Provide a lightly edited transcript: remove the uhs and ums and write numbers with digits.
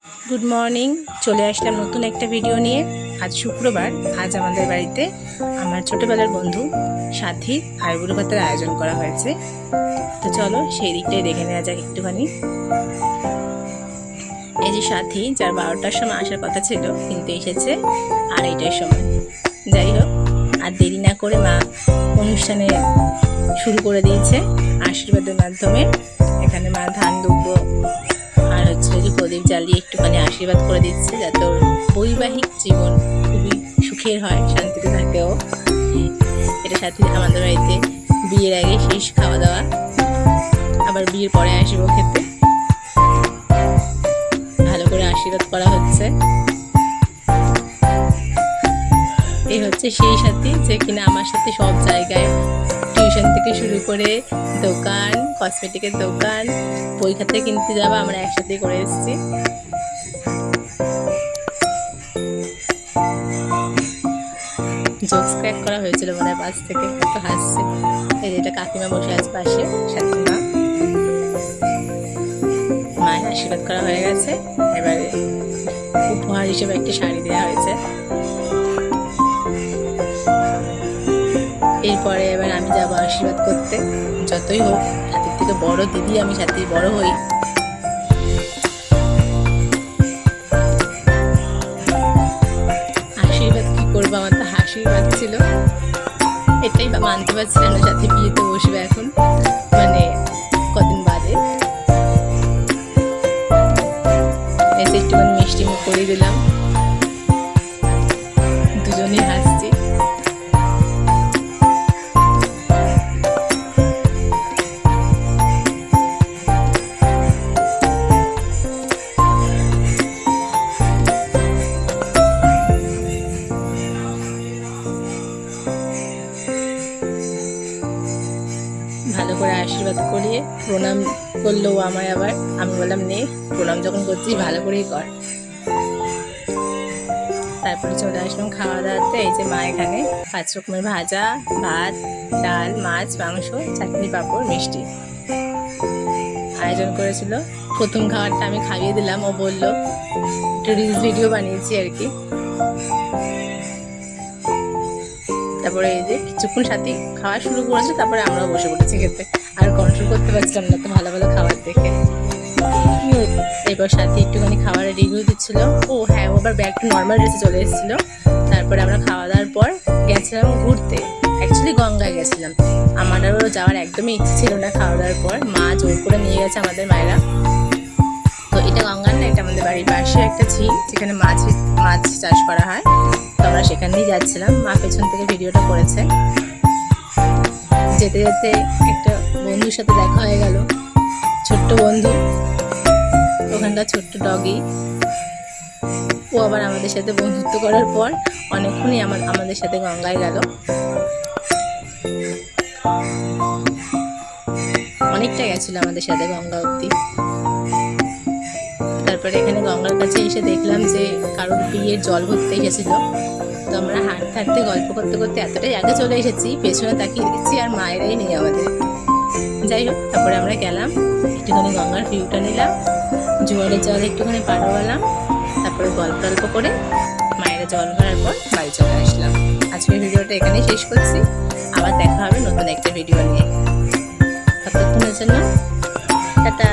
Good morning, চলে আসলাম নতুন একটা ভিডিও নিয়ে। আজ শুক্রবার। আজ আমাদের বাড়িতে আমার ছোটবেলার বন্ধু সাথী আইবুড়ো ভাতের আয়োজন করা হয়েছে। তো চলো সেই দিকটাই দেখে নেওয়া যাক একটুখানি। এই যে সাথী, যার 12টার সময় আসার কথা ছিল কিন্তু এসেছে 2:30টার সময়। যাই হোক, আর দেরি না করে মা অনুষ্ঠানে শুরু করে দিয়েছে আশীর্বাদের মাধ্যমে। এখানে মা ধান দুব্ব আর প্রদীপ জ্বালিয়ে একটুখানি আশীর্বাদ করে দিচ্ছে, যাতে ওর বৈবাহিক জীবন খুবই সুখের হয়, শান্তিতে থাকেও। এটা সাথে আমাদের বাড়িতে বিয়ের আগে শেষ খাওয়া দাওয়া, আবার বিয়ের পরে আসবো খেতে। ভালো করে আশীর্বাদ করা হচ্ছে। এই হচ্ছে সেই সাথী যে কিনা আমার সাথে সব জায়গায়, টিউশন থেকে শুরু করে দোকান, কসমেটিকের দোকান, বই খাতা কিনতে যাওয়া আমরা একসাথে করে এসেছি। জোকস ক্র্যাক করা হয়েছিল মনে হয় পাশ থেকে, একটু হাসছে। এই যে এটা কাকিমা বসে আছে পাশে, সাথী মা। মায়ের আশীর্বাদ করা হয়ে গেছে, এবারে উপহার হিসেবে একটা শাড়ি দেওয়া হয়েছে। এরপরে এবার আমি যাবো আশীর্বাদ করতে। যতই হোক সাথীর থেকে বড় দিদি, আমি সাথীর বড় হই। আশীর্বাদ কি করবো, আমার তো হাসির পাচ্ছিল। এটাই মানতে পারছিলাম না সাথী বিয়েতে বসবে এখন, মানে কদিন বাদে। এসে একটুখানি মিষ্টি মুখ করে দিলাম, দুজনেই হাসছি। ভালো করে আশীর্বাদ করিয়ে প্রণাম করলো আমায়। আবার আমি বললাম, নে, প্রণাম যখন করছিস ভালো করেই কর। তারপরে চলে আসলাম খাওয়া দাওয়াতে। এই যে মা এখানে 5 রকমের ভাজা, ভাত, ডাল, মাছ, মাংস, চাটনি, পাঁপড়, মিষ্টি আয়োজন করেছিল। প্রথম খাবারটা আমি খাইয়ে দিলাম, ও বললো একটু রিলস ভিডিও বানিয়েছি আর কি। তারপরে এই যে কিছুক্ষণ সাথে খাওয়া শুরু করেছে, তারপরে আমরাও বসে পড়েছি খেতে। আর কন্ট্রোল করতে পারছিলাম না তো ভালো ভালো খাবার দেখে। এবার সাথে একটুখানি খাবারের রিভিউ দিচ্ছিল। ও হ্যাঁ, ও আবার ব্যাক টু নর্মাল ড্রেসে চলে এসেছিল। তারপরে আমরা খাওয়া দাওয়ার পর গেছিলাম ঘুরতে। অ্যাকচুয়ালি গঙ্গায় গেছিলাম। আমারও যাওয়ার একদমই ইচ্ছে ছিল না। খাওয়া দাওয়ার পর মা জোর করে নিয়ে গেছে আমাদের মায়েরা। তো এটা গঙ্গার না, এটা আমাদের বাড়ির পাশে একটা ঝিল, যেখানে মাছ চাষ করা হয়। তো আমরা সেখানেই যাচ্ছিলাম। মা পেছন থেকে ভিডিওটা করেছে। যেতে যেতে একটা বন্ধুর সাথে দেখা হয়ে গেল, ছোট্ট বন্ধু, ওখানকার ছোট্ট ডগি। ও আবার আমাদের সাথে বন্ধুত্ব করার পর অনেকক্ষণই আমাদের সাথে গঙ্গায় গেল। অনেকটা গেছিল আমাদের সাথে গঙ্গা অবধি। তারপরে এখানে গঙ্গার কাছে এসে দেখলাম যে কারোর বিয়ের জল ভরতে এসেছিল। তো আমরা হাঁটতে হাঁটতে গল্প করতে করতে এতটাই আগে চলে এসেছি, পেছনে তাকিয়ে দেখছি আর মায়েরাই নেই আমাদের। যাই হোক, তারপরে আমরা গেলাম, একটুখানি গঙ্গার ভিউটা নিলাম, জোয়ারের জল একটুখানি পাড়ালাম। তারপরে গল্প করে মায়েরা জল ভরার পর বাড়ি চলে আসলাম। আজকের ভিডিওটা এখানেই শেষ করছি। আবার দেখা হবে নতুন একটা ভিডিও নিয়ে। ততক্ষণের জন্য টাটা।